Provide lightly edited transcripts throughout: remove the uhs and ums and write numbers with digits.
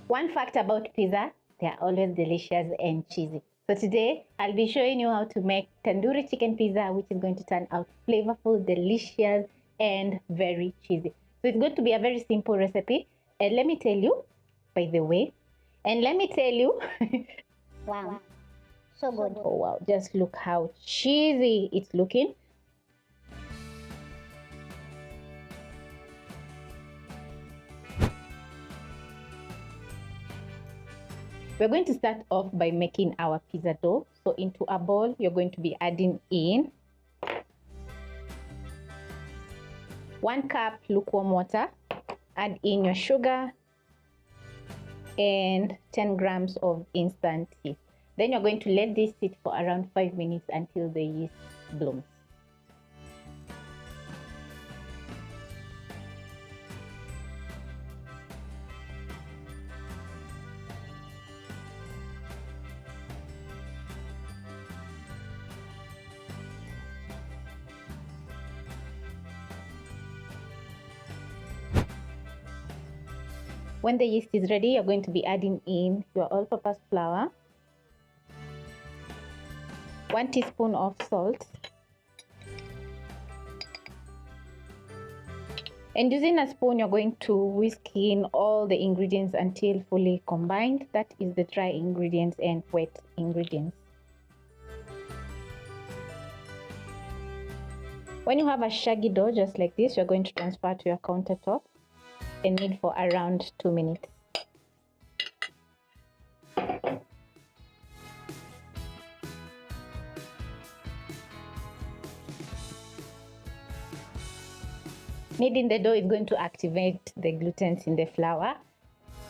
One fact about pizza, they are always delicious and cheesy. So today, I'll be showing you how to make tandoori chicken pizza, which is going to turn out flavorful, delicious, and very cheesy. So it's going to be a very simple recipe. And let me tell you, by the way, Wow, so good. oh wow, just look how cheesy it's looking. We're going to start off by making our pizza dough. So into a bowl, you're going to be adding in 1 cup lukewarm water, add in your sugar and 10 grams of instant yeast. Then you're going to let this sit for around 5 minutes until the yeast blooms. When the yeast is ready, you're going to be adding in your all-purpose flour, 1 teaspoon of salt, and using a spoon, you're going to whisk in all the ingredients until fully combined. That is the dry ingredients and wet ingredients. When you have a shaggy dough just like this, you're going to transfer to your countertop and knead for around 2 minutes. Kneading the dough is going to activate the gluten in the flour.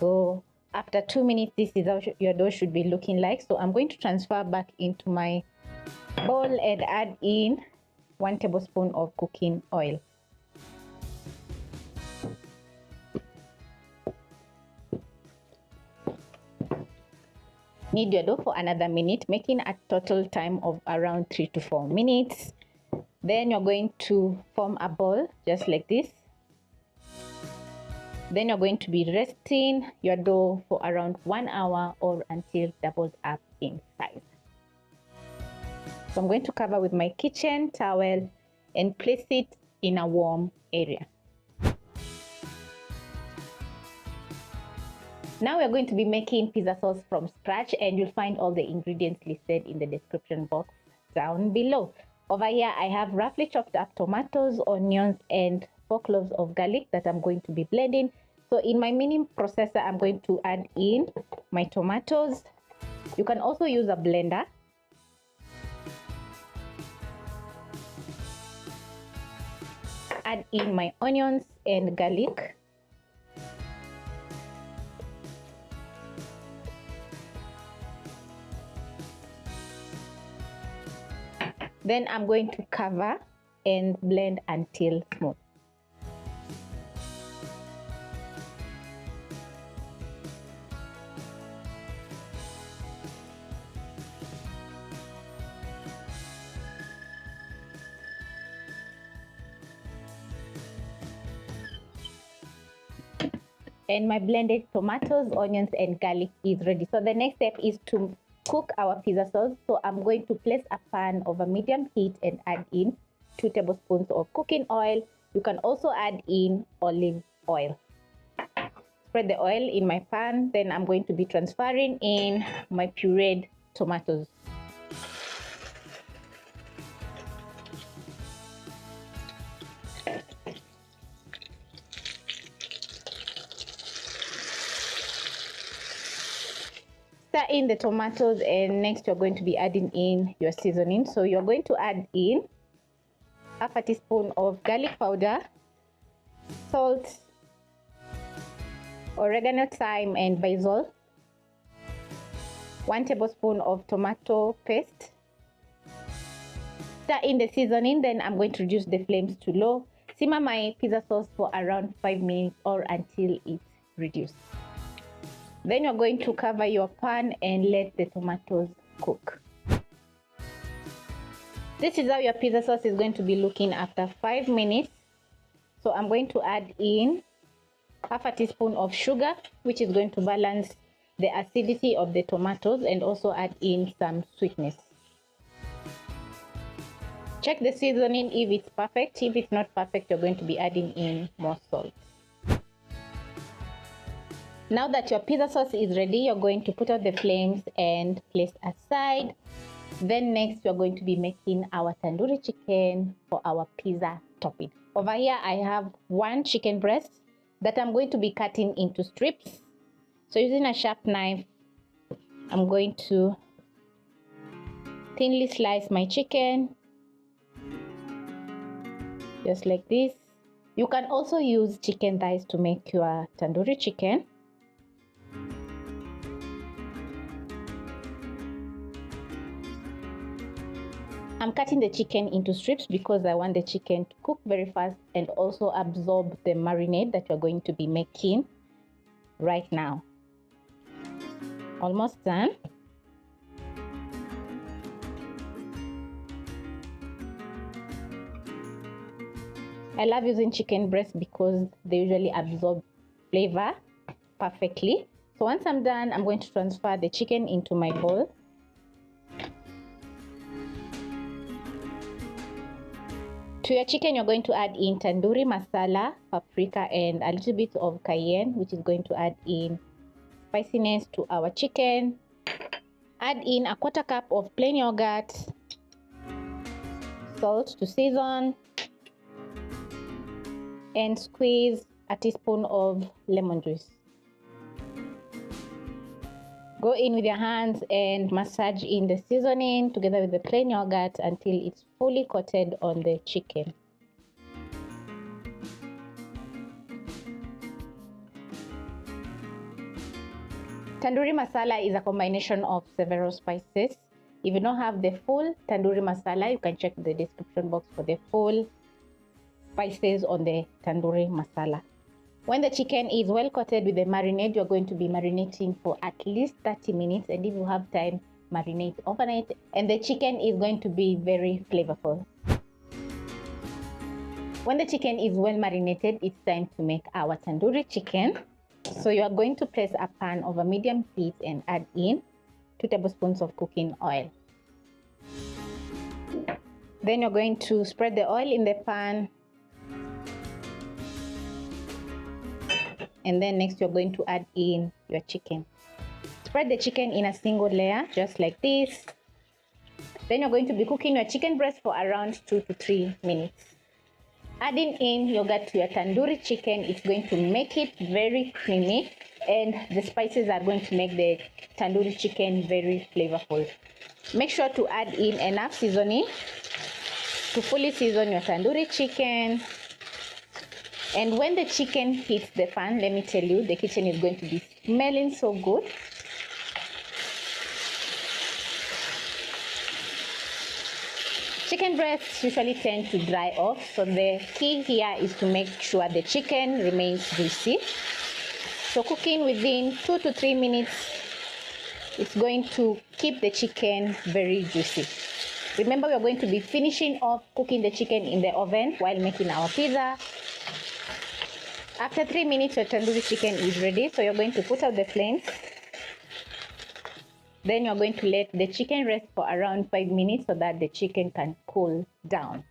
So after 2 minutes, this is how your dough should be looking like. So I'm going to transfer back into my bowl and add in 1 tablespoon of cooking oil. Knead your dough for another minute, making a total time of around 3 to 4 minutes. Then you're going to form a ball just like this. Then you're going to be resting your dough for around 1 hour or until doubled up in size. So I'm going to cover with my kitchen towel and place it in a warm area. Now we're going to be making pizza sauce from scratch, and you'll find all the ingredients listed in the description box down below. Over here, I have roughly chopped up tomatoes, onions, and 4 cloves of garlic that I'm going to be blending. So in my mini processor, I'm going to add in my tomatoes. You can also use a blender. Add in my onions and garlic. Then I'm going to cover and blend until smooth. And my blended tomatoes, onions, and garlic is ready. So the next step is to cook our pizza sauce. So I'm going to place a pan over medium heat and add in 2 tablespoons of cooking oil. You can also add in olive oil. Spread the oil in my pan. Then I'm going to be transferring in my pureed tomatoes. Stir in the tomatoes, and next you're going to be adding in your seasoning. So you're going to add in half a teaspoon of garlic powder, salt, oregano, thyme, and basil, 1 tablespoon of tomato paste. Stir in the seasoning, then I'm going to reduce the flames to low. Simmer my pizza sauce for around 5 minutes or until it's reduced. Then you're going to cover your pan and let the tomatoes cook. This is how your pizza sauce is going to be looking after 5 minutes. So I'm going to add in half a teaspoon of sugar, which is going to balance the acidity of the tomatoes and also add in some sweetness. Check the seasoning if it's perfect. If it's not perfect, you're going to be adding in more salt. Now that your pizza sauce is ready, you're going to put out the flames and place aside. Then next, we're going to be making our tandoori chicken for our pizza topping. Over here, I have one chicken breast that I'm going to be cutting into strips. So using a sharp knife, I'm going to thinly slice my chicken, just like this. You can also use chicken thighs to make your tandoori chicken. I'm cutting the chicken into strips because I want the chicken to cook very fast and also absorb the marinade that you're going to be making right now. Almost done. I love using chicken breasts because they usually absorb flavor perfectly. So once I'm done, I'm going to transfer the chicken into my bowl. To your chicken, you're going to add in Tandoori Masala, Paprika, and a little bit of Cayenne, which is going to add in spiciness to our chicken. Add in a 1/4 cup of plain yogurt, salt to season, and squeeze a teaspoon of lemon juice. Go in with your hands and massage in the seasoning together with the plain yogurt until it's fully coated on the chicken. Tandoori masala is a combination of several spices. If you don't have the full tandoori masala, you can check the description box for the full spices on the tandoori masala. When the chicken is well coated with the marinade, you're going to be marinating for at least 30 minutes. And if you have time, marinate overnight. And the chicken is going to be very flavorful. When the chicken is well marinated, it's time to make our tandoori chicken. So you are going to place a pan over medium heat and add in 2 tablespoons of cooking oil. Then you're going to spread the oil in the pan. And then next you're going to add in your chicken. Spread the chicken in a single layer, just like this. Then you're going to be cooking your chicken breast for around 2 to 3 minutes. Adding in yogurt to your tandoori chicken, it's going to make it very creamy, and the spices are going to make the tandoori chicken very flavorful. Make sure to add in enough seasoning to fully season your tandoori chicken. And when the chicken hits the pan, let me tell you, the kitchen is going to be smelling so good. Chicken breasts usually tend to dry off, so the key here is to make sure the chicken remains juicy. So cooking within 2 to 3 minutes, it's going to keep the chicken very juicy. Remember, we're going to be finishing off cooking the chicken in the oven while making our pizza. After 3 minutes, your tandoori chicken is ready, so you're going to put out the flames. Then you're going to let the chicken rest for around 5 minutes so that the chicken can cool down.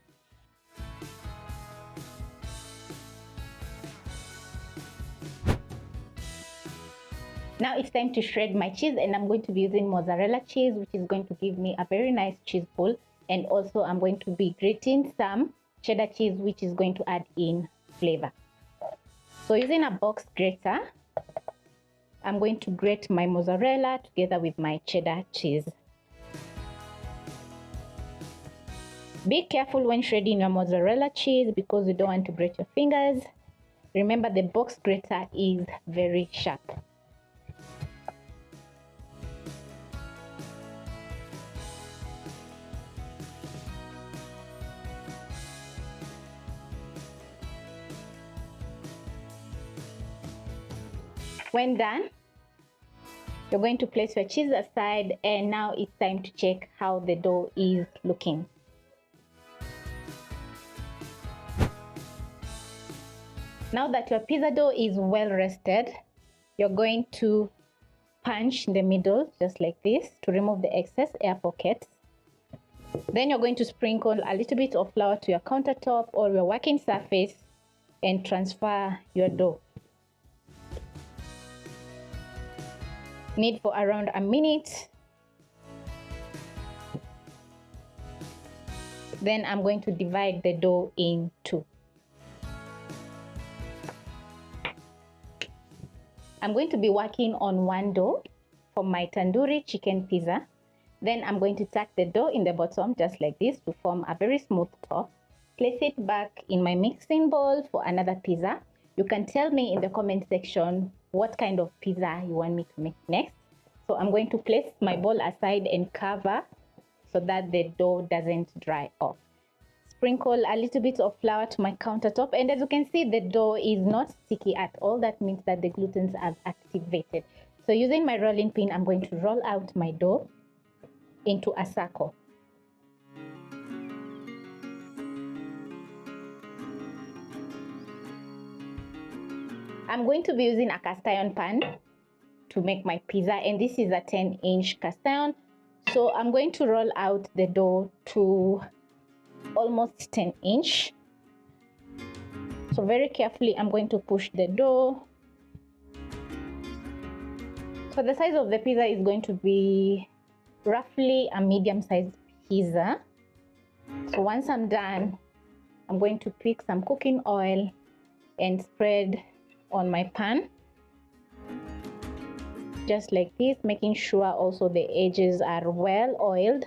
Now it's time to shred my cheese, and I'm going to be using mozzarella cheese, which is going to give me a very nice cheese pull. And also I'm going to be grating some cheddar cheese, which is going to add in flavor. So using a box grater, I'm going to grate my mozzarella together with my cheddar cheese. Be careful when shredding your mozzarella cheese because you don't want to break your fingers. Remember, the box grater is very sharp. When done, you're going to place your cheese aside, and now it's time to check how the dough is looking. Now that your pizza dough is well rested, you're going to punch in the middle just like this to remove the excess air pockets. Then you're going to sprinkle a little bit of flour to your countertop or your working surface and transfer your dough. Knead for around a minute. Then I'm going to divide the dough in two. I'm going to be working on one dough for my tandoori chicken pizza. Then I'm going to tuck the dough in the bottom just like this to form a very smooth top. Place it back in my mixing bowl for another pizza. You can tell me in the comment section what kind of pizza you want me to make next. So I'm going to place my bowl aside and cover so that the dough doesn't dry off. Sprinkle a little bit of flour to my countertop, and as you can see, the dough is not sticky at all. That means that the gluten has activated. So using my rolling pin, I'm going to roll out my dough into a circle. I'm going to be using a cast iron pan to make my pizza, and this is a 10-inch cast iron. So I'm going to roll out the dough to almost 10-inch. So very carefully, I'm going to push the dough. So the size of the pizza is going to be roughly a medium-sized pizza. So once I'm done, I'm going to pick some cooking oil and spread on my pan. Just like this, making sure also the edges are well oiled.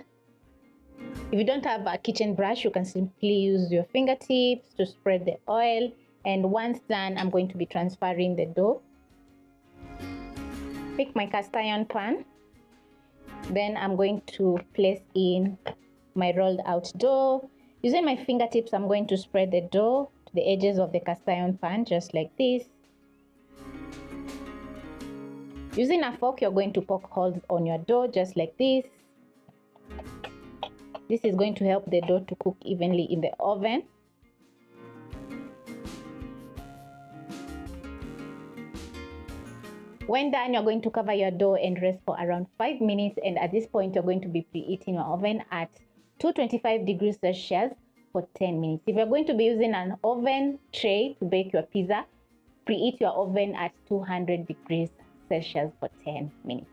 If you don't have a kitchen brush, you can simply use your fingertips to spread the oil. And once done, I'm going to be transferring the dough. Pick my cast iron pan. Then I'm going to place in my rolled out dough. Using my fingertips, I'm going to spread the dough to the edges of the cast iron pan, just like this. Using a fork, you're going to poke holes on your dough, just like this. This is going to help the dough to cook evenly in the oven. When done, you're going to cover your dough and rest for around 5 minutes. And at this point, you're going to be preheating your oven at 225 degrees Celsius for 10 minutes. If you're going to be using an oven tray to bake your pizza, preheat your oven at 200 degrees Celsius for 10 minutes.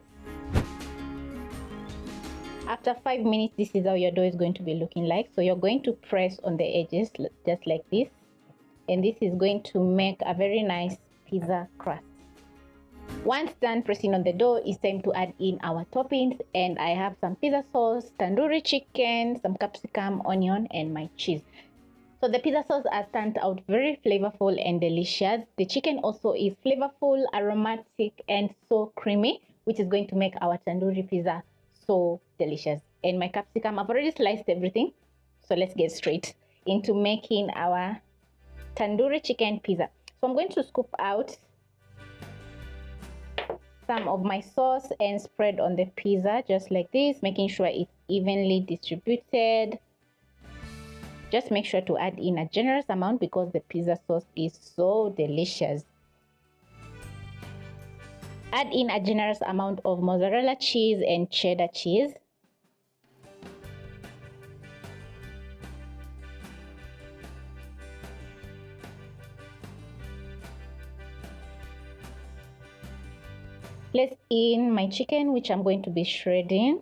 After 5 minutes, this is how your dough is going to be looking like. So you're going to press on the edges just like this. And this is going to make a very nice pizza crust. Once done pressing on the dough, it's time to add in our toppings. And I have some pizza sauce, tandoori chicken, some capsicum, onion, and my cheese. So the pizza sauce has turned out very flavorful and delicious. The chicken also is flavorful, aromatic, and so creamy, which is going to make our tandoori pizza so delicious. And my capsicum, I've already sliced everything. So let's get straight into making our tandoori chicken pizza. So I'm going to scoop out some of my sauce and spread on the pizza just like this, making sure it's evenly distributed. Just make sure to add in a generous amount because the pizza sauce is so delicious. Add in a generous amount of mozzarella cheese and cheddar cheese. Place in my chicken, which I'm going to be shredding.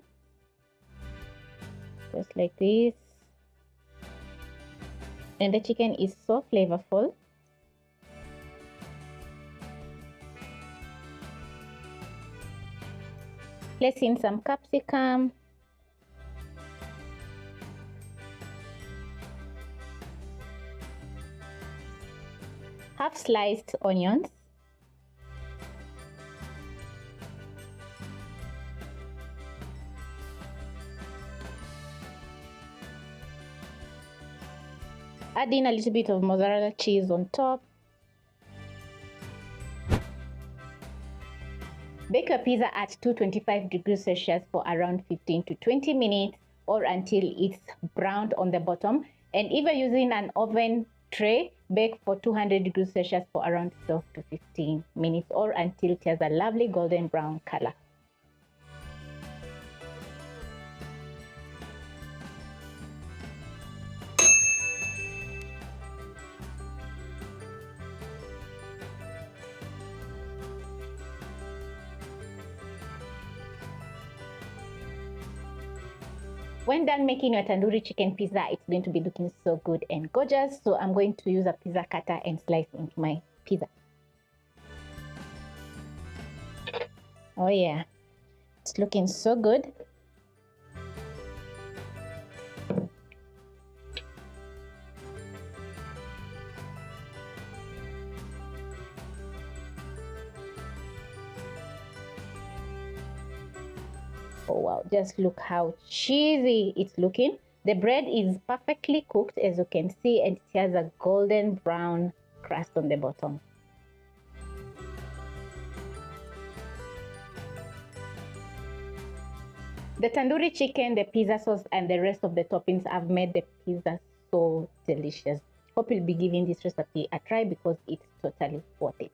Just like this. And the chicken is so flavorful. Place in some capsicum. Half sliced onions. Add in a little bit of mozzarella cheese on top. Bake your pizza at 225 degrees Celsius for around 15 to 20 minutes or until it's browned on the bottom. And if you're using an oven tray, Bake for 200 degrees Celsius for around 12 to 15 minutes or until it has a lovely golden brown color. When done making your tandoori chicken pizza, it's going to be looking so good and gorgeous. So I'm going to use a pizza cutter and slice into my pizza. Oh yeah, it's looking so good. Oh wow, just look how cheesy it's looking. The bread is perfectly cooked, as you can see, and it has a golden brown crust on the bottom. The tandoori chicken, the pizza sauce, and the rest of the toppings have made the pizza so delicious. Hope you'll be giving this recipe a try because it's totally worth it.